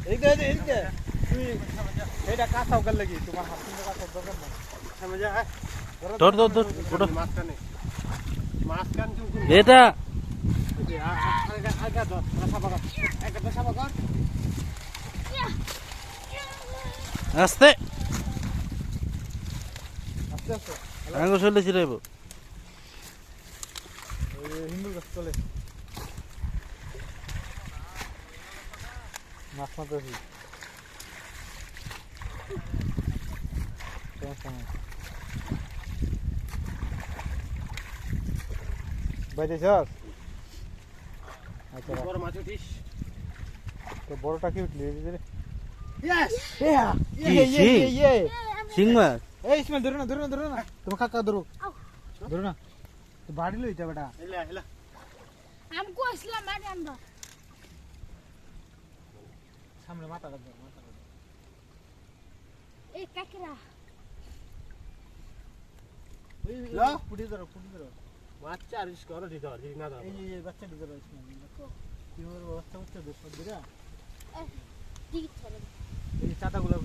এদিকে তুই এটা কাঁচাও গেল লাগি তোমার হাত থেকে কাঁচাও দরকার না সামনে যা ধর ওটা মাঝখানে মাঝখান এটা আগা ধর সাবা কর একটা সাবা কর আস্তে আস্তে আস্তে আঙ্গ চলে ছিড়াইব হিন্দু গাছ চলে মাছ মারতেছি বাইরে যাস আচ্ছা বড় মাছ উঠিস তো বড়টা কি উঠলি ইয়েস ইয়ে সিং মাছ এই ইসমাইল ধরো না তুমি কাকা ধরো না তো বাড়ি লই যা বেটা এলা এলা हमको इसला मारे अंदर সামনে মাথা কাট ए काकरा লো পুটি ধরো বাচ্চা আর ইস করো দিতে পারবি না দাও এই বাচ্চা দিতে পারবি কি ওর বাচ্চা ধরে ठीक है এই চাটাগুলো